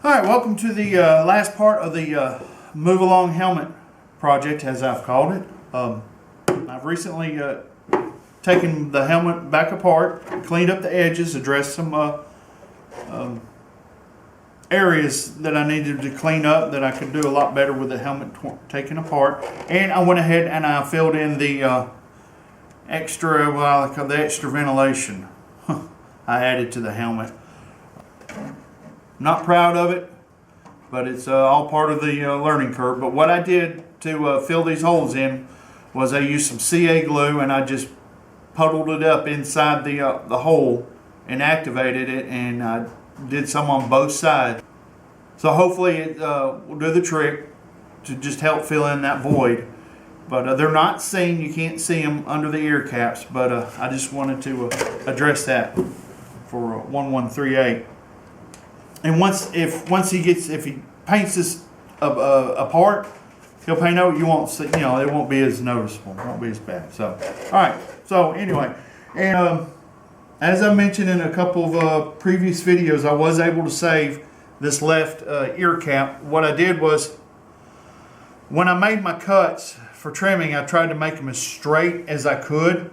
Alright, welcome to the last part of the Move Along Helmet project, as I've called it. I've recently taken the helmet back apart, cleaned up the edges, addressed some areas that I needed to clean up that I could do a lot better with the helmet taken apart. And I went ahead and I filled in the extra, well, I call the extra ventilation I added to the helmet. Not proud of it, but it's all part of the learning curve. But what I did to fill these holes in was I used some CA glue and I just puddled it up inside the hole and activated it, and I did some on both sides. So hopefully it will do the trick to just help fill in that void. But they're not seen, you can't see them under the ear caps, but I just wanted to address that for 1138. And once he paints this apart, he'll paint over. You won't see, it won't be as noticeable. It won't be as bad. So, all right. So anyway, and as I mentioned in a couple of previous videos, I was able to save this left ear cap. What I did was, when I made my cuts for trimming, I tried to make them as straight as I could.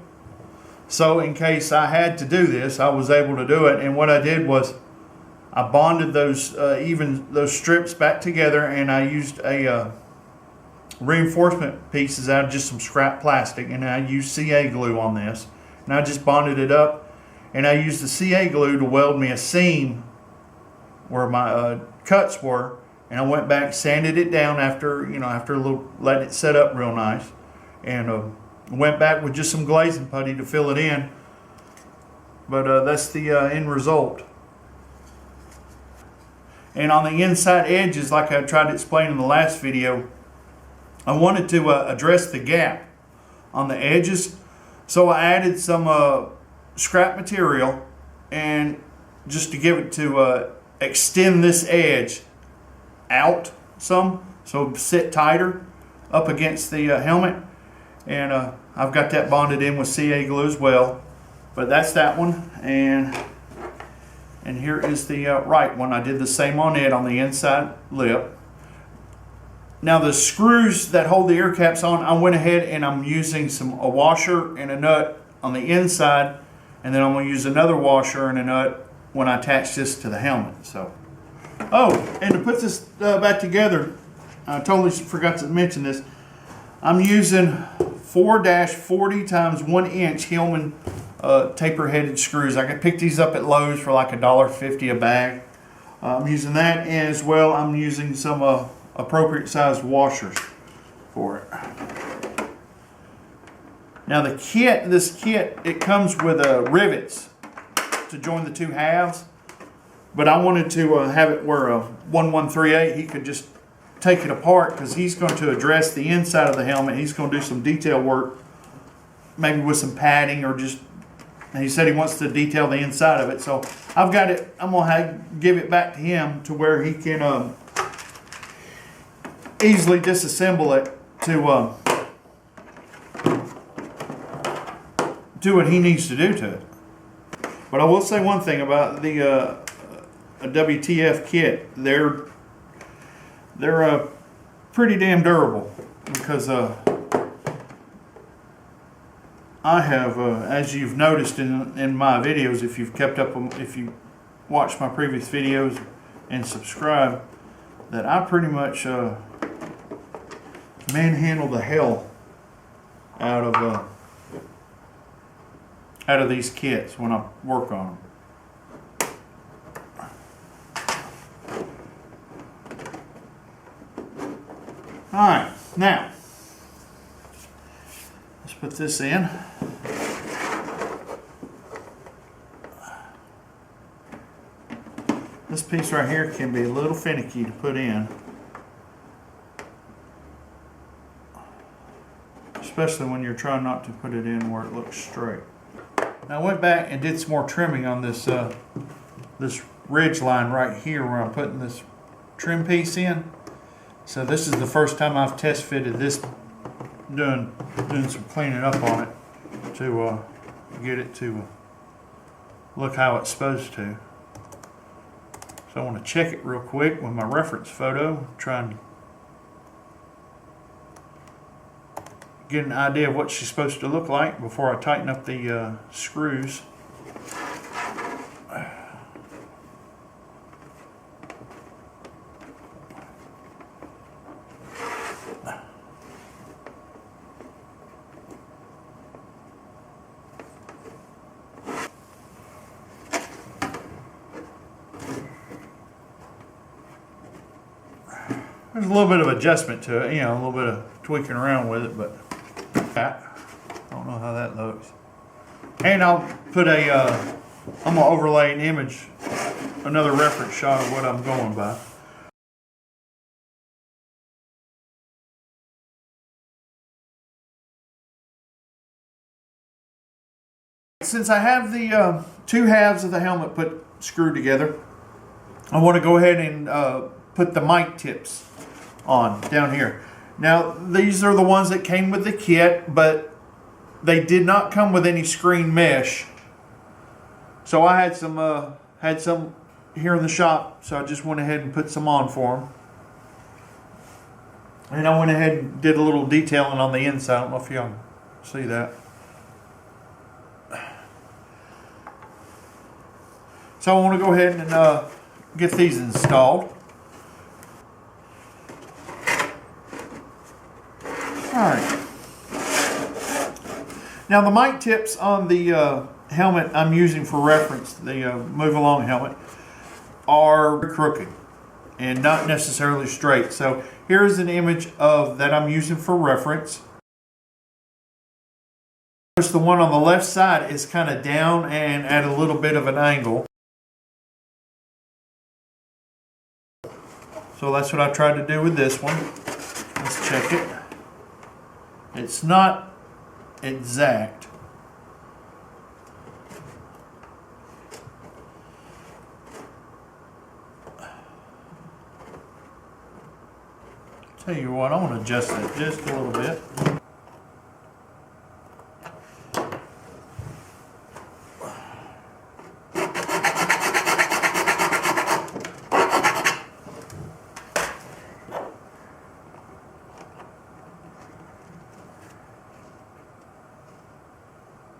So in case I had to do this, I was able to do it. And what I did was, I bonded those strips back together, and I used a reinforcement pieces out of just some scrap plastic, and I used CA glue on this, and I just bonded it up, and I used the CA glue to weld me a seam where my cuts were, and I went back, sanded it down after a little, let it set up real nice, and went back with just some glazing putty to fill it in. But that's the end result. And on the inside edges, like I tried to explain in the last video, I wanted to address the gap on the edges. So I added some scrap material, and just to give it to extend this edge out some, so sit tighter up against the helmet. And I've got that bonded in with CA glue as well. But that's that one. And here is the right one. I did the same on it on the inside lip. Now the screws that hold the ear caps on, I went ahead and I'm using a washer and a nut on the inside, and then I'm going to use another washer and a nut when I attach this to the helmet. So, and to put this back together, I totally forgot to mention this. I'm using 4-40 times 1 inch Hillman taper-headed screws. I can pick these up at Lowe's for like $1.50 a bag. I'm using that, and as well I'm using some appropriate sized washers for it. Now this kit, it comes with rivets to join the two halves, but I wanted to have it where 1138 he could just take it apart, because he's going to address the inside of the helmet. He's going to do some detail work, maybe with some padding, or just, and he said he wants to detail the inside of it. So I've got it, I'm going to give it back to him to where he can easily disassemble it to do what he needs to do to it. But I will say one thing about the a WTF kit. They're pretty damn durable, because I have, as you've noticed in my videos, if you've kept up, if you watched my previous videos and subscribe, that I pretty much manhandle the hell out of these kits when I work on them. Alright, now let's put this in. This piece right here can be a little finicky to put in, especially when you're trying not to put it in where it looks straight. Now I went back and did some more trimming on this this ridge line right here where I'm putting this trim piece in. So this is the first time I've test fitted this, doing some cleaning up on it to get it to look how it's supposed to. So I want to check it real quick with my reference photo, try and get an idea of what she's supposed to look like before I tighten up the screws. There's a little bit of adjustment to it, a little bit of tweaking around with it, but I don't know how that looks. And I'll put I'm gonna overlay an image, another reference shot of what I'm going by. Since I have the two halves of the helmet screwed together, I want to go ahead and put the mic tips on down here. Now these are the ones that came with the kit, but they did not come with any screen mesh. So I had some here in the shop, so I just went ahead and put some on for them. And I went ahead and did a little detailing on the inside. I don't know if y'all see that. So I want to go ahead and get these installed. Alright. Now the mic tips on the helmet I'm using for reference, the Move Along helmet, are crooked and not necessarily straight. So here's an image of that I'm using for reference. Notice the one on the left side is kind of down and at a little bit of an angle. So that's what I tried to do with this one. Let's check it. It's not exact. Tell you what, I want to adjust it just a little bit.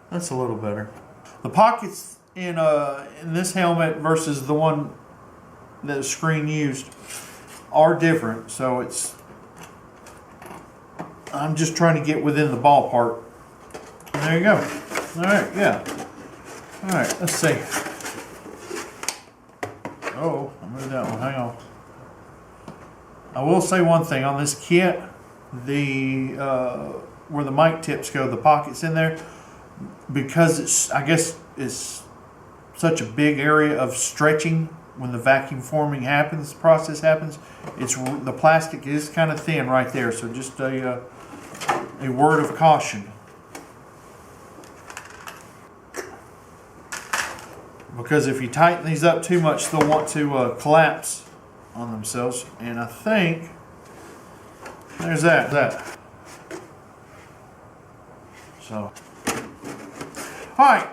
That's a little better. The pockets in this helmet versus the one that the screen used are different, so I'm just trying to get within the ballpark. And there you go. All right, yeah. All right, let's see. Oh, I moved that one. Hang on. I will say one thing on this kit: where the mic tips go, the pockets in there, because I guess it's such a big area of stretching when the vacuum forming process happens. The plastic is kind of thin right there, so just a word of caution. Because if you tighten these up too much, they'll want to collapse on themselves. And I think there's that. So, all right.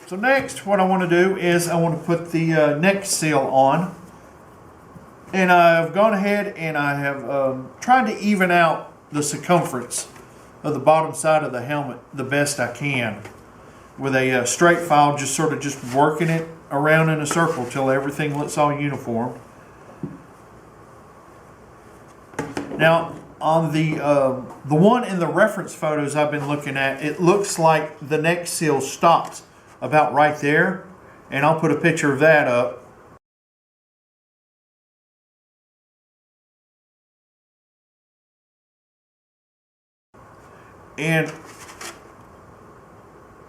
So next, what I want to do is I want to put the neck seal on. And I've gone ahead and I have tried to even out the circumference of the bottom side of the helmet the best I can with a straight file, just working it around in a circle till everything looks all uniform. Now on the one in the reference photos I've been looking at, it looks like the neck seal stops about right there, and I'll put a picture of that up. And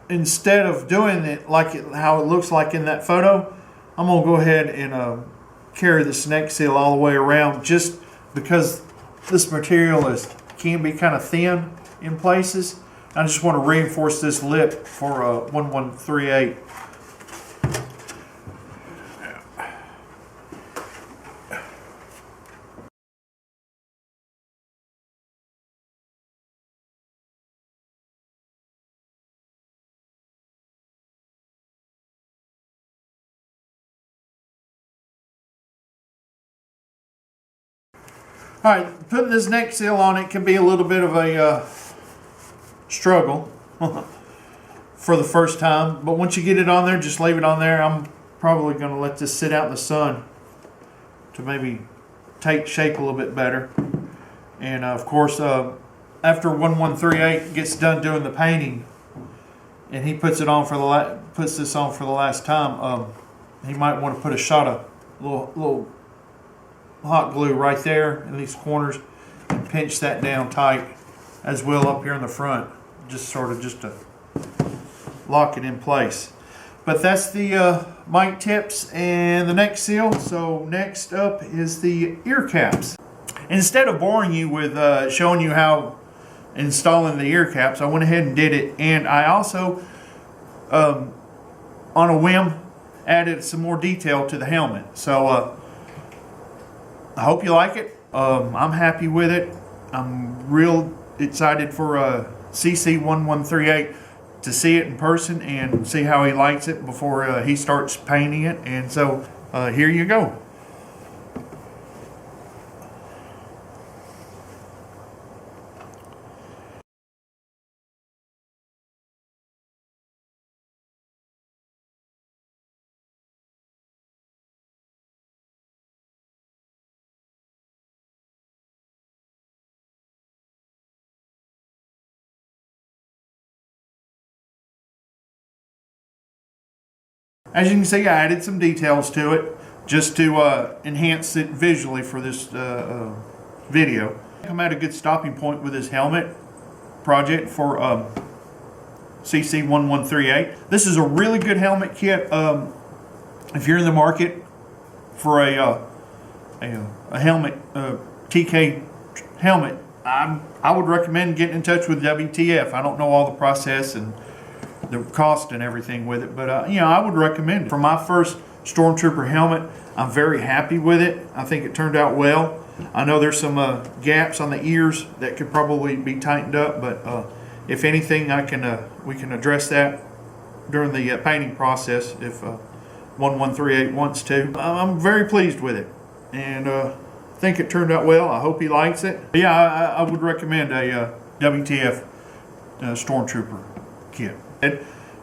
instead of doing it how it looks like in that photo, I'm going to go ahead and carry this neck seal all the way around, just because this material can be kind of thin in places. I just want to reinforce this lip for 1138. Alright, putting this neck seal on it can be a little bit of a struggle for the first time, but once you get it on there, just leave it on there. I'm probably going to let this sit out in the sun to maybe take shape a little bit better. And of course, after 1138 gets done doing the painting, and he puts it on for the puts this on for the last time, he might want to put a shot of little hot glue right there in these corners and pinch that down tight as well up here in the front, just to lock it in place. But that's the mic tips and the neck seal. So next up is the ear caps. Instead of boring you with showing you how installing the ear caps, I went ahead and did it, and I also on a whim added some more detail to the helmet. So I hope you like it. I'm happy with it. I'm real excited for CC1138 to see it in person and see how he likes it before he starts painting it. And so here you go. As you can see, I added some details to it just to enhance it visually for this video. I'm at a good stopping point with this helmet project for CC1138. This is a really good helmet kit. If you're in the market for a helmet, TK helmet, I would recommend getting in touch with WTF. I don't know all the process and the cost and everything with it, but I would recommend it. For my first Stormtrooper helmet, I'm very happy with it. I think it turned out well. I know there's some gaps on the ears that could probably be tightened up, but if anything, we can address that during the painting process if 1138 wants to. I'm very pleased with it, and think it turned out well. I hope he likes it. But yeah, I would recommend a WTF Stormtrooper kit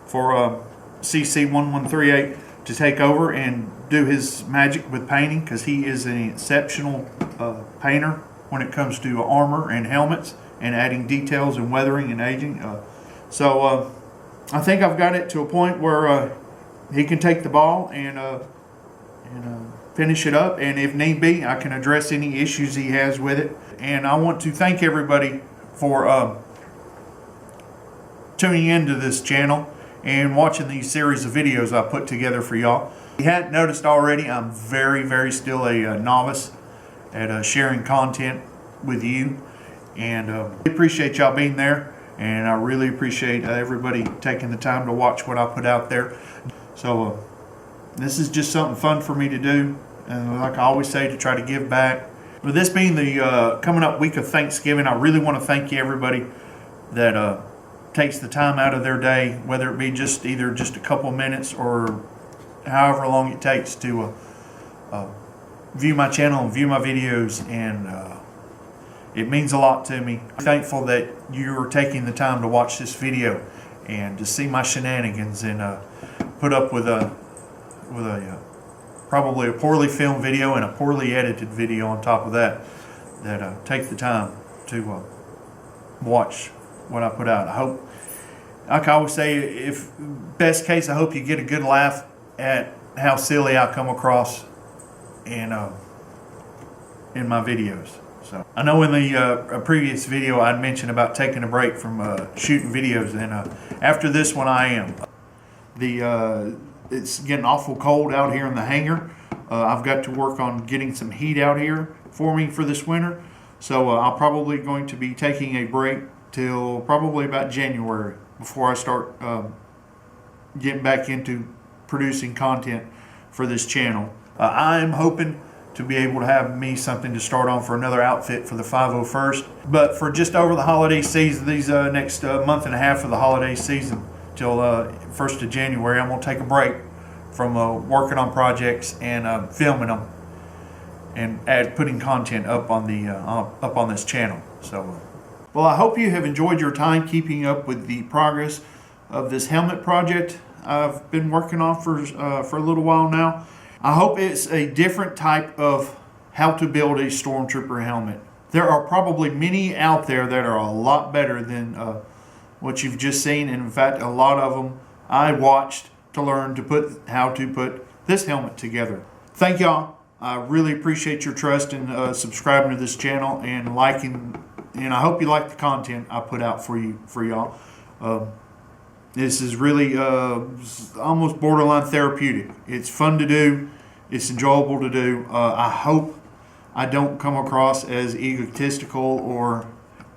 for CC1138 to take over and do his magic with painting, because he is an exceptional painter when it comes to armor and helmets and adding details and weathering and aging. So I think I've got it to a point where he can take the ball and finish it up, and if need be, I can address any issues he has with it. And I want to thank everybody for tuning into this channel and watching these series of videos I put together for y'all. If you hadn't noticed already, I'm very still a novice at sharing content with you, and I appreciate y'all being there, and I really appreciate everybody taking the time to watch what I put out there. So this is just something fun for me to do, and like I always say, to try to give back. With this being the coming up week of Thanksgiving, I really want to thank you, everybody that takes the time out of their day, whether it be either just a couple minutes or however long it takes to view my channel and view my videos, and it means a lot to me. I'm thankful that you're taking the time to watch this video and to see my shenanigans and put up with probably a poorly filmed video and a poorly edited video on top of that, take the time to watch what I put out. I hope, like I always say, if best case, I hope you get a good laugh at how silly I come across in my videos. So I know in the previous video I'd mentioned about taking a break from shooting videos, and after this one I am. It's getting awful cold out here in the hangar. I've got to work on getting some heat out here for me for this winter, so I'm probably going to be taking a break till probably about January before I start getting back into producing content for this channel. I'm hoping to be able to have me something to start on for another outfit for the 501st. But for just over the holiday season, these next month and a half of the holiday season till 1st of January, I'm going to take a break from working on projects and filming them. and putting content up on the up on this channel. So, well, I hope you have enjoyed your time keeping up with the progress of this helmet project I've been working on for a little while now. I hope it's a different type of how to build a stormtrooper helmet. There are probably many out there that are a lot better than what you've just seen, and in fact, a lot of them I watched to learn how to put this helmet together. Thank y'all. I really appreciate your trust in subscribing to this channel and liking, and I hope you like the content I put out for y'all. This is really almost borderline therapeutic. It's fun to do. It's enjoyable to do. I hope I don't come across as egotistical or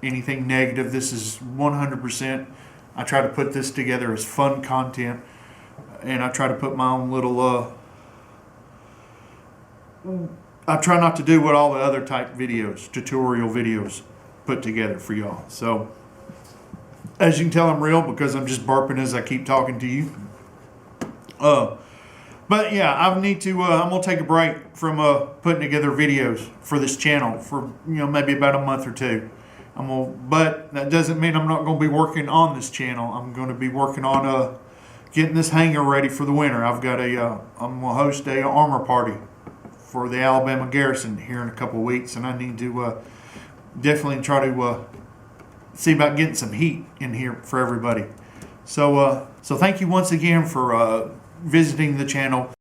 anything negative. This is 100%. I try to put this together as fun content, and I try to put my own little I try not to do what all the other type videos, tutorial videos, put together for y'all. So, as you can tell, I'm real because I'm just burping as I keep talking to you. But yeah, I need to. I'm gonna take a break from putting together videos for this channel for maybe about a month or two. But that doesn't mean I'm not gonna be working on this channel. I'm gonna be working on getting this hangar ready for the winter. I've got I'm gonna host a armor party for the Alabama Garrison here in a couple of weeks, and I need to definitely try to see about getting some heat in here for everybody. So thank you once again for visiting the channel.